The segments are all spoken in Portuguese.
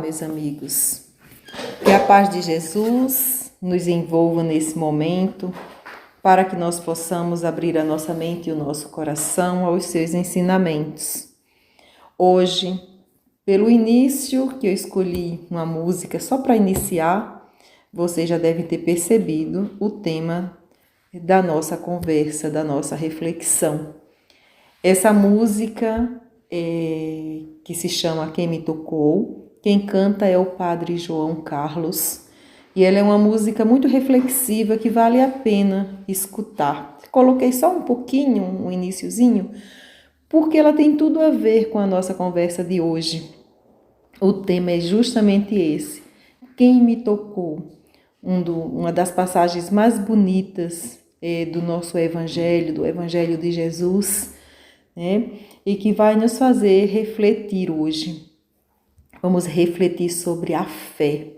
meus amigos. Que a paz de Jesus nos envolva nesse momento, para que nós possamos abrir a nossa mente e o nosso coração aos seus ensinamentos. Hoje, pelo início que eu escolhi uma música só para iniciar, você já deve ter percebido o tema da nossa conversa, da nossa reflexão. Essa música que se chama Quem Me Tocou, quem canta é o Padre João Carlos, e ela é uma música muito reflexiva que vale a pena escutar. Coloquei só um pouquinho, um iniciozinho, porque ela tem tudo a ver com a nossa conversa de hoje. O tema é justamente esse, Quem Me Tocou, uma das passagens mais bonitas do nosso Evangelho, do Evangelho de Jesus, né? E que vai nos fazer refletir hoje. Vamos refletir sobre a fé.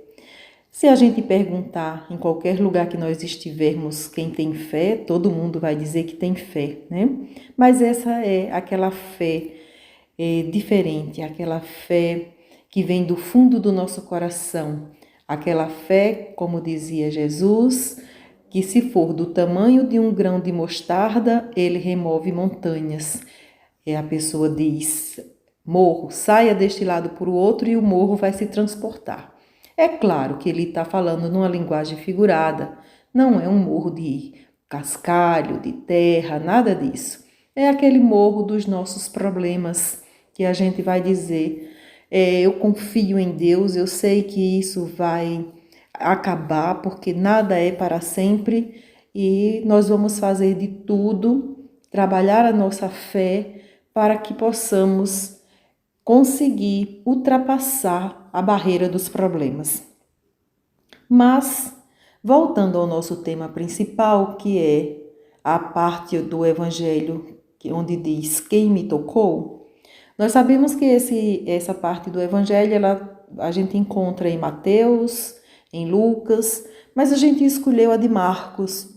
Se a gente perguntar em qualquer lugar que nós estivermos quem tem fé, todo mundo vai dizer que tem fé, né? Mas essa é aquela fé diferente, aquela fé que vem do fundo do nosso coração. Aquela fé, como dizia Jesus, que se for do tamanho de um grão de mostarda, ele remove montanhas. A pessoa diz, morro, saia deste lado para o outro e o morro vai se transportar. É claro que ele está falando numa linguagem figurada, não é um morro de cascalho, de terra, nada disso. É aquele morro dos nossos problemas, que a gente vai dizer, eu confio em Deus, eu sei que isso vai acabar, porque nada é para sempre, e nós vamos fazer de tudo, trabalhar a nossa fé, para que possamos conseguir ultrapassar a barreira dos problemas. Mas, voltando ao nosso tema principal, que é a parte do Evangelho onde diz quem me tocou, nós sabemos que essa parte do Evangelho a gente encontra em Mateus, em Lucas, mas a gente escolheu a de Marcos,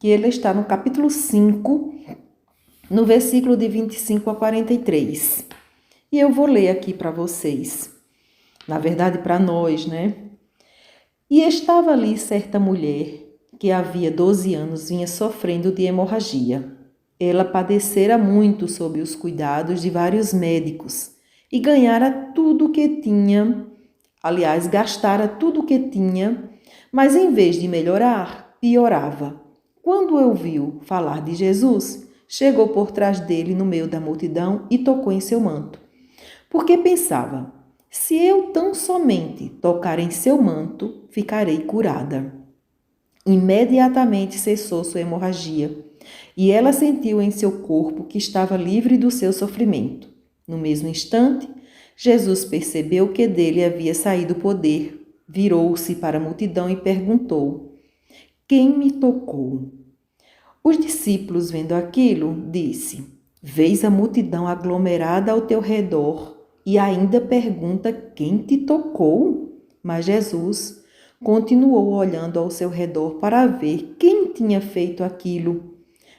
que ele está no capítulo 5, no versículo de 25 a 43. E eu vou ler aqui para vocês. Na verdade, para nós, né? E estava ali certa mulher que havia 12 anos vinha sofrendo de hemorragia. Ela padecera muito sob os cuidados de vários médicos e ganhara tudo o que tinha, aliás, gastara tudo o que tinha, mas em vez de melhorar, piorava. Quando ouviu falar de Jesus, chegou por trás dele no meio da multidão e tocou em seu manto. Porque pensava, se eu tão somente tocar em seu manto, ficarei curada. Imediatamente cessou sua hemorragia, e ela sentiu em seu corpo que estava livre do seu sofrimento. No mesmo instante, Jesus percebeu que dele havia saído o poder, virou-se para a multidão e perguntou, quem me tocou? Os discípulos, vendo aquilo, disse, vês a multidão aglomerada ao teu redor e ainda pergunta quem te tocou? Mas Jesus continuou olhando ao seu redor para ver quem tinha feito aquilo.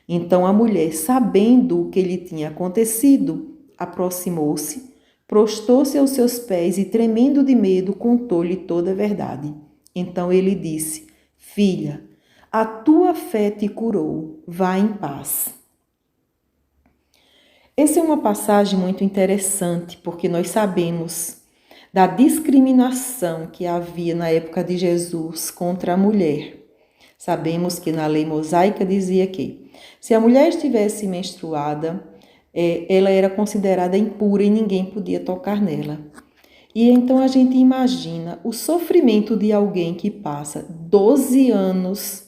Então a mulher, sabendo o que lhe tinha acontecido, aproximou-se, prostou-se aos seus pés e, tremendo de medo, contou-lhe toda a verdade. Então ele disse, filha, a tua fé te curou, vá em paz. Essa é uma passagem muito interessante, porque nós sabemos da discriminação que havia na época de Jesus contra a mulher. Sabemos que na lei mosaica dizia que, se a mulher estivesse menstruada, ela era considerada impura e ninguém podia tocar nela. E então a gente imagina o sofrimento de alguém que passa 12 anos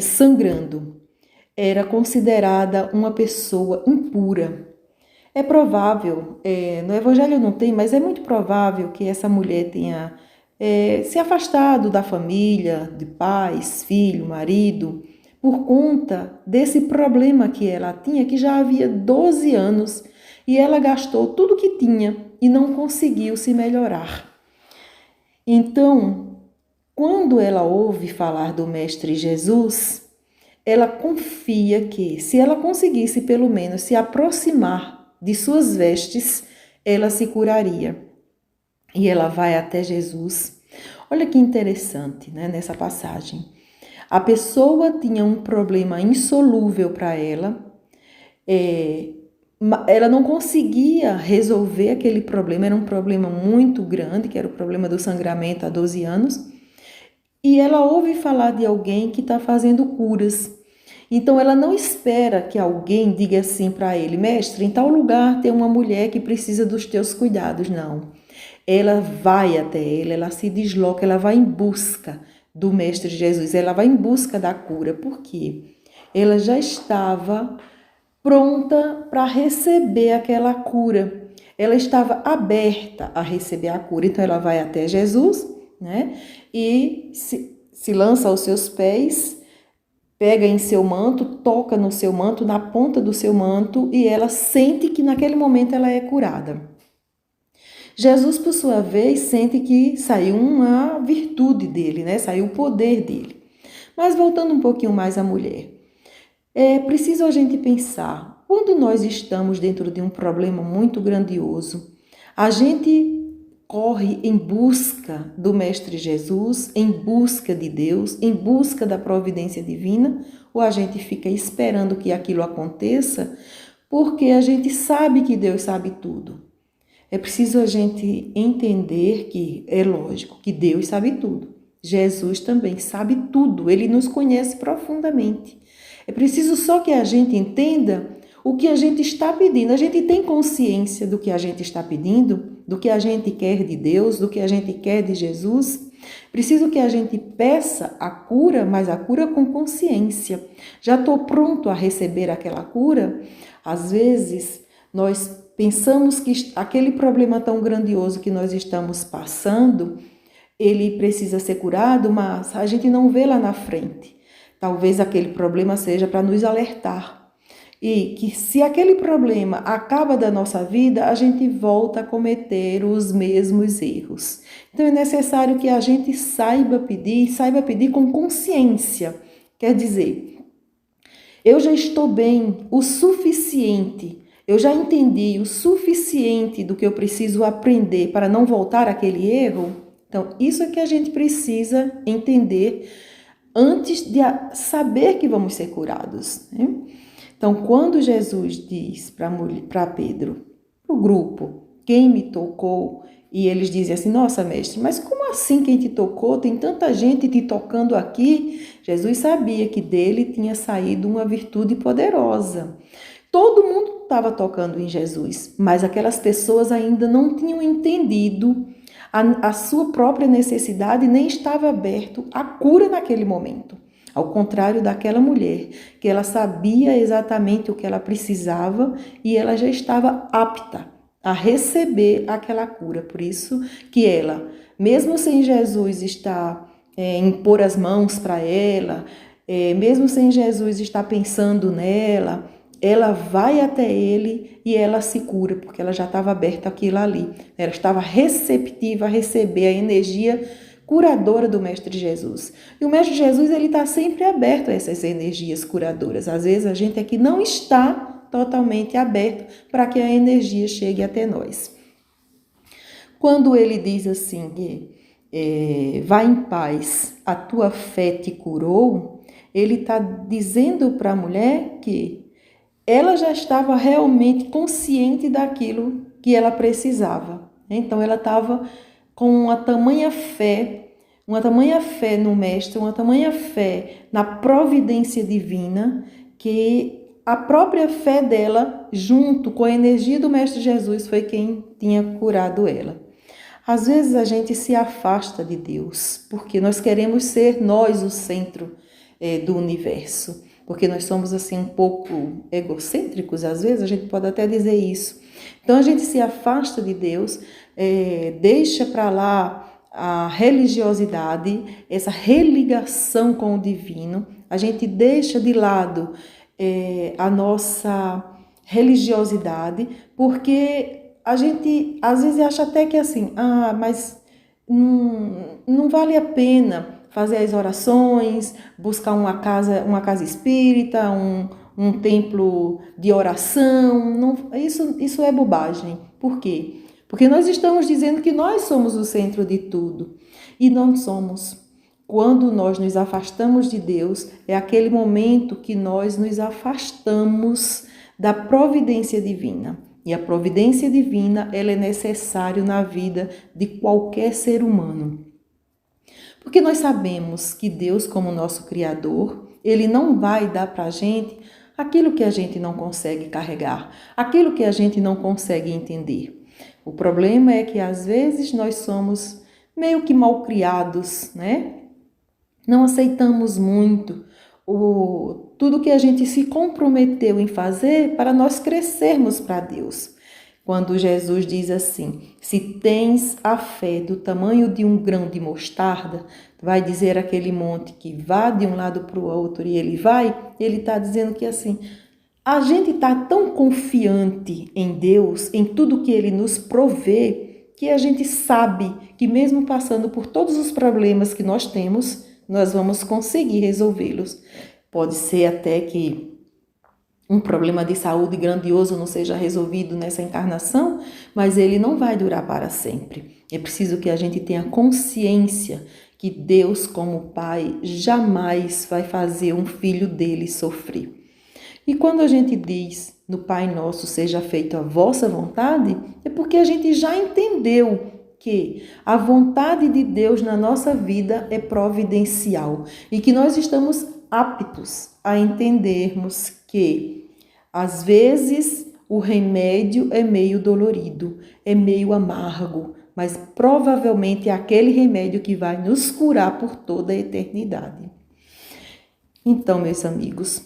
sangrando. Era considerada uma pessoa impura. É provável, no Evangelho não tem, mas é muito provável que essa mulher tenha se afastado da família, de pais, filho, marido, por conta desse problema que ela tinha, que já havia 12 anos, e ela gastou tudo que tinha e não conseguiu se melhorar. Então, quando ela ouve falar do Mestre Jesus, ela confia que, se ela conseguisse pelo menos se aproximar de suas vestes, ela se curaria. e ela vai até Jesus. Olha que interessante, né, nessa passagem. A pessoa tinha um problema insolúvel para ela, ela não conseguia resolver aquele problema, era um problema muito grande, que era o problema do sangramento há 12 anos, e ela ouve falar de alguém que está fazendo curas. Então ela não espera que alguém diga assim para ele: mestre, em tal lugar tem uma mulher que precisa dos teus cuidados. Não. Ela vai até ele, ela se desloca, ela vai em busca do mestre Jesus, ela vai em busca da cura. Por quê? Ela já estava pronta para receber aquela cura. Ela estava aberta a receber a cura. Então ela vai até Jesus, né? E se lança aos seus pés, pega em seu manto, toca no seu manto, na ponta do seu manto, e ela sente que naquele momento ela é curada. Jesus, por sua vez, sente que saiu uma virtude dele, né? Saiu o poder dele. Mas voltando um pouquinho mais à mulher, é preciso a gente pensar, quando nós estamos dentro de um problema muito grandioso, a gente corre em busca do Mestre Jesus, em busca de Deus, em busca da providência divina, ou a gente fica esperando que aquilo aconteça, porque a gente sabe que Deus sabe tudo. É preciso a gente entender que é lógico que Deus sabe tudo. Jesus também sabe tudo, ele nos conhece profundamente. É preciso só que a gente entenda o que a gente está pedindo. A gente tem consciência do que a gente está pedindo, do que a gente quer de Deus, do que a gente quer de Jesus. Preciso que a gente peça a cura, mas a cura com consciência. Já estou pronto a receber aquela cura? Às vezes, nós pensamos que aquele problema tão grandioso que nós estamos passando, ele precisa ser curado, mas a gente não vê lá na frente. Talvez aquele problema seja para nos alertar. E que se aquele problema acaba da nossa vida, a gente volta a cometer os mesmos erros. Então é necessário que a gente saiba pedir com consciência. Quer dizer, eu já estou bem o suficiente, eu já entendi o suficiente do que eu preciso aprender para não voltar àquele erro. Então, isso é que a gente precisa entender antes de saber que vamos ser curados, né? Então, quando Jesus diz para Pedro, para o grupo, quem me tocou, e eles dizem assim: nossa, mestre, mas como assim quem te tocou? Tem tanta gente te tocando aqui. Jesus sabia que dele tinha saído uma virtude poderosa. Todo mundo estava tocando em Jesus, mas aquelas pessoas ainda não tinham entendido a sua própria necessidade, nem estava aberto à cura naquele momento. Ao contrário daquela mulher, que ela sabia exatamente o que ela precisava e ela já estava apta a receber aquela cura. Por isso que ela, mesmo sem Jesus estar impor as mãos para ela, mesmo sem Jesus estar pensando nela, ela vai até ele e ela se cura, porque ela já estava aberta àquilo ali. Ela estava receptiva a receber a energia curadora do Mestre Jesus. E o Mestre Jesus, ele está sempre aberto a essas energias curadoras. Às vezes a gente aqui não está totalmente aberto para que a energia chegue até nós. Quando ele diz assim, vá em paz, a tua fé te curou, ele está dizendo para a mulher que ela já estava realmente consciente daquilo que ela precisava. Então ela estava com uma tamanha fé no Mestre, uma tamanha fé na providência divina, que a própria fé dela, junto com a energia do Mestre Jesus, foi quem tinha curado ela. Às vezes a gente se afasta de Deus, porque nós queremos ser nós o centro do universo, porque nós somos assim um pouco egocêntricos, às vezes a gente pode até dizer isso. Então a gente se afasta de Deus, deixa para lá a religiosidade, essa religação com o divino, a gente deixa de lado a nossa religiosidade, porque a gente às vezes acha até que assim, mas não vale a pena fazer as orações, buscar uma casa espírita, um templo de oração. Não, isso é bobagem. Por quê? Porque nós estamos dizendo que nós somos o centro de tudo e não somos. Quando nós nos afastamos de Deus, é aquele momento que nós nos afastamos da providência divina. E a providência divina, ela é necessária na vida de qualquer ser humano. Porque nós sabemos que Deus, como nosso Criador, Ele não vai dar para a gente aquilo que a gente não consegue carregar, aquilo que a gente não consegue entender. O problema é que às vezes nós somos meio que mal criados, né? Não aceitamos muito tudo que a gente se comprometeu em fazer para nós crescermos para Deus. Quando Jesus diz assim, se tens a fé do tamanho de um grão de mostarda, vai dizer aquele monte que vá de um lado para o outro e ele está dizendo que assim, a gente está tão confiante em Deus, em tudo que Ele nos provê, que a gente sabe que mesmo passando por todos os problemas que nós temos, nós vamos conseguir resolvê-los. Pode ser até que um problema de saúde grandioso não seja resolvido nessa encarnação, mas ele não vai durar para sempre. É preciso que a gente tenha consciência que Deus, como Pai, jamais vai fazer um filho dele sofrer. E quando a gente diz no Pai Nosso, seja feita a vossa vontade, é porque a gente já entendeu que a vontade de Deus na nossa vida é providencial e que nós estamos aptos a entendermos que, às vezes, o remédio é meio dolorido, é meio amargo, mas provavelmente é aquele remédio que vai nos curar por toda a eternidade. Então, meus amigos,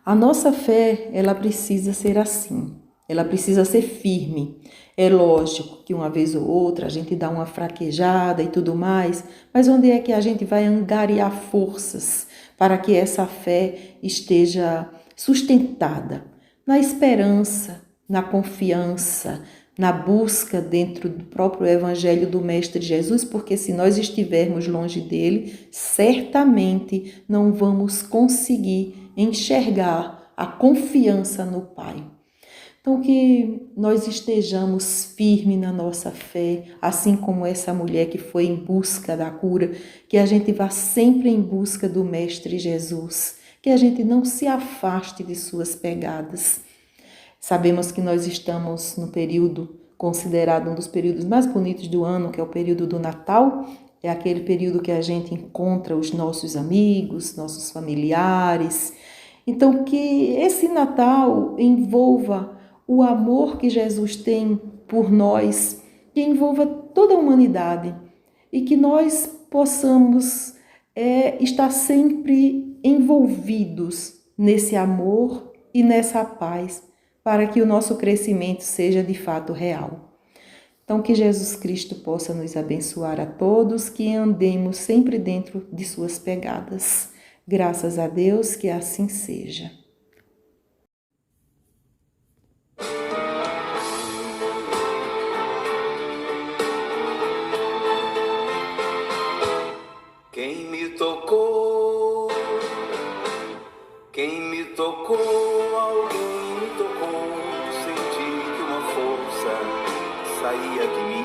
a nossa fé, ela precisa ser assim, ela precisa ser firme. É lógico que uma vez ou outra a gente dá uma fraquejada e tudo mais, mas onde é que a gente vai angariar forças para que essa fé esteja sustentada? Na esperança, na confiança, na busca dentro do próprio Evangelho do Mestre Jesus, porque se nós estivermos longe dele, certamente não vamos conseguir enxergar a confiança no Pai. Então, que nós estejamos firmes na nossa fé, assim como essa mulher que foi em busca da cura, que a gente vá sempre em busca do Mestre Jesus, que a gente não se afaste de suas pegadas. Sabemos que nós estamos no período considerado um dos períodos mais bonitos do ano, que é o período do Natal. É aquele período que a gente encontra os nossos amigos, nossos familiares. Então, que esse Natal envolva o amor que Jesus tem por nós, que envolva toda a humanidade e que nós possamos estar sempre envolvidos nesse amor e nessa paz, para que o nosso crescimento seja de fato real. Então, que Jesus Cristo possa nos abençoar a todos, que andemos sempre dentro de suas pegadas. Graças a Deus, que assim seja. Quem me tocou, alguém me tocou, senti que uma força saía de mim.